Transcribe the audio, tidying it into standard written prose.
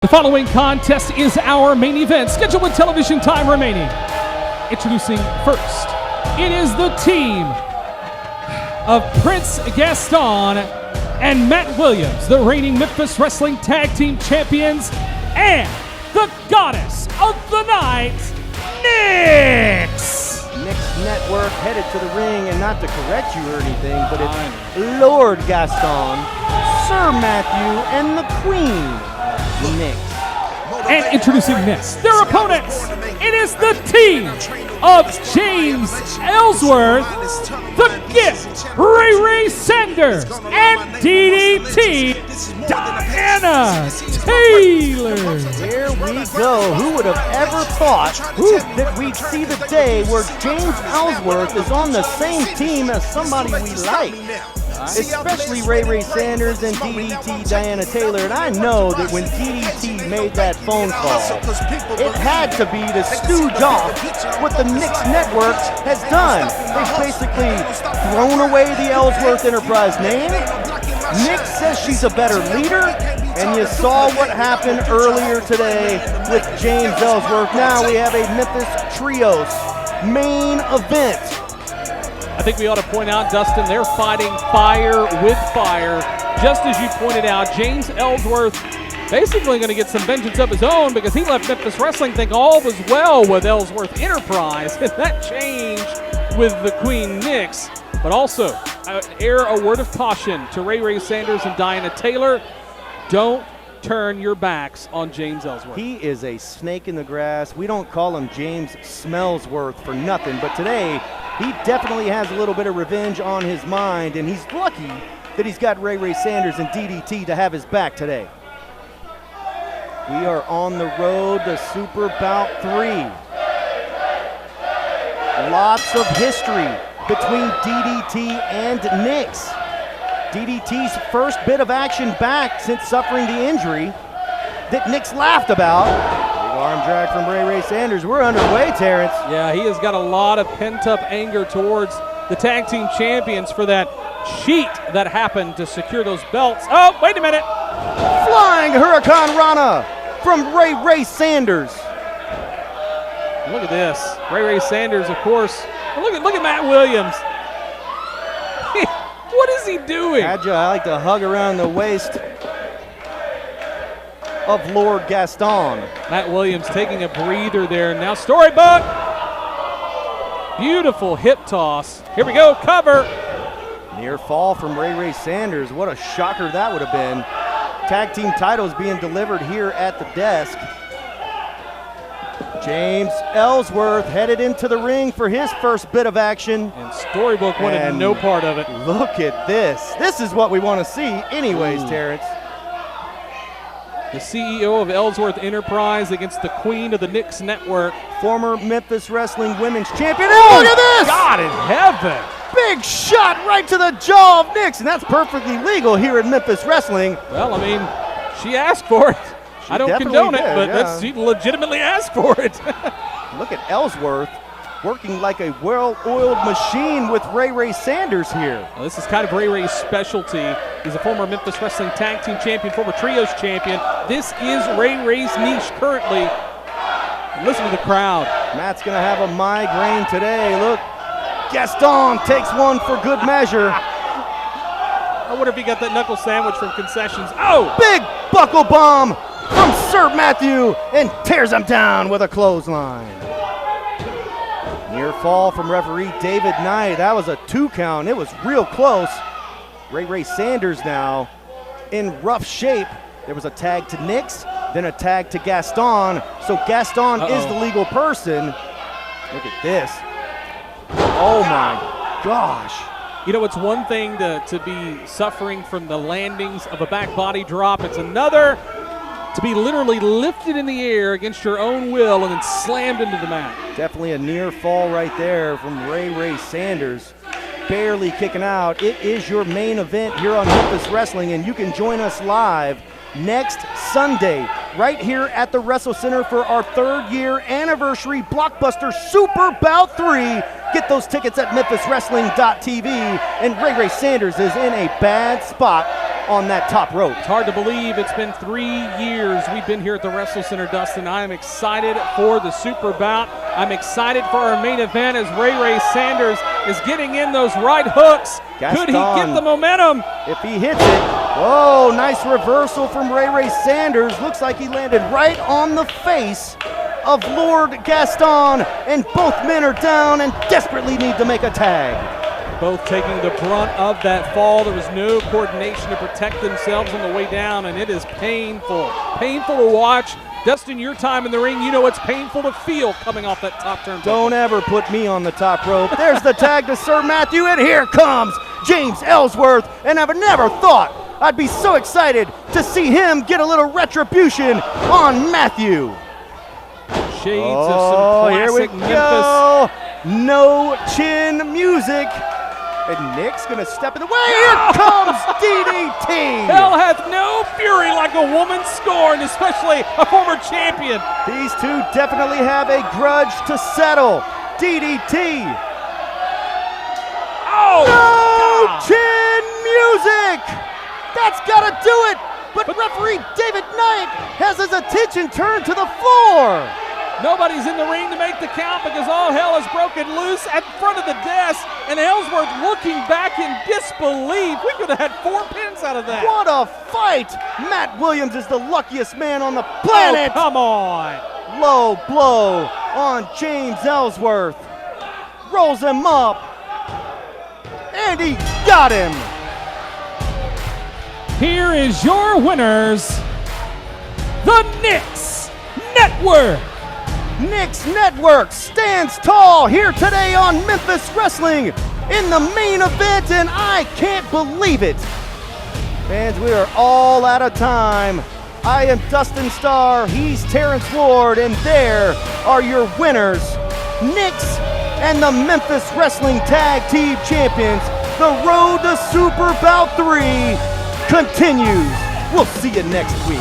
The following contest is our main event, scheduled with television time remaining. Introducing first, it is the team of Prince Gaston and Matt Williams, the reigning Memphis Wrestling Tag Team Champions, and the Goddess of the Night, Nyxx! Nyxx Network headed to the ring, and not to correct you or anything, but it's Lord Gaston, Sir Matthew, and the Queen, Nyxx. And introducing next, their opponents, it is the team of James Ellsworth, the Gift, Ray Ray Sanders, and DDT, Diana Taylor. Here we go. Who would have ever thought that we'd see the day where James Ellsworth is on the same team as somebody we like? Especially Ray Ray Sanders and DDT Diana Taylor. And I know that when DDT made that phone call, it had to be to stooge off what the Nyxx Network has done. They've basically thrown away the Ellsworth Enterprise name. Nyxx says she's a better leader, and you saw what happened earlier today with James Ellsworth. Now we have a Memphis Trios main event. I think we ought to point out, Dustin, they're fighting fire with fire. Just as you pointed out, James Ellsworth basically going to get some vengeance of his own because he left Memphis Wrestling think all was well with Ellsworth Enterprise, and that changed with the Queen Nyxx. But also, air a word of caution to Ray Ray Sanders and Diana Taylor. Don't turn your backs on James Ellsworth. He is a snake in the grass. We don't call him James Smellsworth for nothing, but today he definitely has a little bit of revenge on his mind, and he's lucky that he's got Ray Ray Sanders and DDT to have his back today. We are on the road to Super Bout III. Lots of history between DDT and Nyxx. DDT's first bit of action back since suffering the injury that Nyxx laughed about. Big arm drag from Ray Ray Sanders. We're underway, Terrence. Yeah, he has got a lot of pent-up anger towards the tag team champions for that cheat that happened to secure those belts. Oh, wait a minute. Flying Hurricane Rana from Ray Ray Sanders. Look at this. Ray Ray Sanders, of course. Look at Matt Williams. What is he doing? Agile, I like to hug around the waist of Lord Gaston. Matt Williams taking a breather there. Now Storybook. Beautiful hip toss. Here we go, cover. Near fall from Ray Ray Sanders. What a shocker that would have been. Tag team titles being delivered here at the desk. James Ellsworth headed into the ring for his first bit of action. And Storybook wanted no part of it. Look at this. This is what we want to see anyways, Terrence. The CEO of Ellsworth Enterprise against the queen of the Nyxx Network. Former Memphis Wrestling Women's Champion. And look at this! God in heaven! Big shot right to the jaw of Nyxx, and that's perfectly legal here in Memphis Wrestling. Well, I mean, she asked for it. I don't condone it, but she legitimately asked for it. Look at Ellsworth working like a well-oiled machine with Ray Ray Sanders here. Well, this is kind of Ray Ray's specialty. He's a former Memphis Wrestling Tag Team Champion, former Trios Champion. This is Ray Ray's niche currently. Listen to the crowd. Matt's going to have a migraine today. Look, Gaston takes one for good measure. I wonder if he got that knuckle sandwich from concessions. Oh! Big buckle bomb from Sir Matthew, and tears him down with a clothesline. Near fall from referee David Knight. That was a 2 count. It was real close. Ray Ray Sanders now in rough shape. There was a tag to Nyxx, then a tag to Gaston. So Gaston is the legal person. Look at this. Oh my gosh. You know, it's one thing to be suffering from the landings of a back body drop. It's another to be literally lifted in the air against your own will and then slammed into the mat. Definitely a near fall right there from Ray Ray Sanders. Barely kicking out. It is your main event here on Memphis Wrestling, and you can join us live next Sunday right here at the WrestleCenter for our 3rd year anniversary blockbuster Super Bout III. Get those tickets at memphiswrestling.tv, and Ray Ray Sanders is in a bad spot on that top rope. It's hard to believe it's been 3 years we've been here at the WrestleCenter, Dustin. I am excited for the Super Bout. I'm excited for our main event as Ray Ray Sanders is getting in those right hooks. Gaston, could he get the momentum? If he hits it, oh, nice reversal from Ray Ray Sanders. Looks like he landed right on the face of Lord Gaston, and both men are down and desperately need to make a tag. Both taking the brunt of that fall. There was no coordination to protect themselves on the way down, and it is painful. Painful to watch. Dustin, your time in the ring, you know it's painful to feel coming off that top turnbuckle. Don't ever put me on the top rope. There's the tag to Sir Matthew, and here comes James Ellsworth, and I've never thought I'd be so excited to see him get a little retribution on Matthew. Shades of some classic Memphis. Go. No chin music. And Nyxx gonna step in the way. Here comes DDT. Hell hath no fury like a woman scorned, especially a former champion. These two definitely have a grudge to settle. DDT. Oh, no God. chin music. That's gotta do it. But referee David Knight has his attention turned to the floor. Nobody's in the ring to make the count because all hell has broken loose at front of the desk, and Ellsworth looking back in disbelief. We could have had 4 pins out of that. What a fight! Matt Williams is the luckiest man on the planet. Oh, come on. Low blow on James Ellsworth. Rolls him up. And he got him. Here is your winners, the Nyxx Network. Nyxx Network stands tall here today on Memphis Wrestling in the main event, and I can't believe it. Fans, we are all out of time. I am Dustin Starr, he's Terrence Ward, and there are your winners, Nyxx and the Memphis Wrestling Tag Team Champions. The road to Super Bout III continues. We'll see you next week.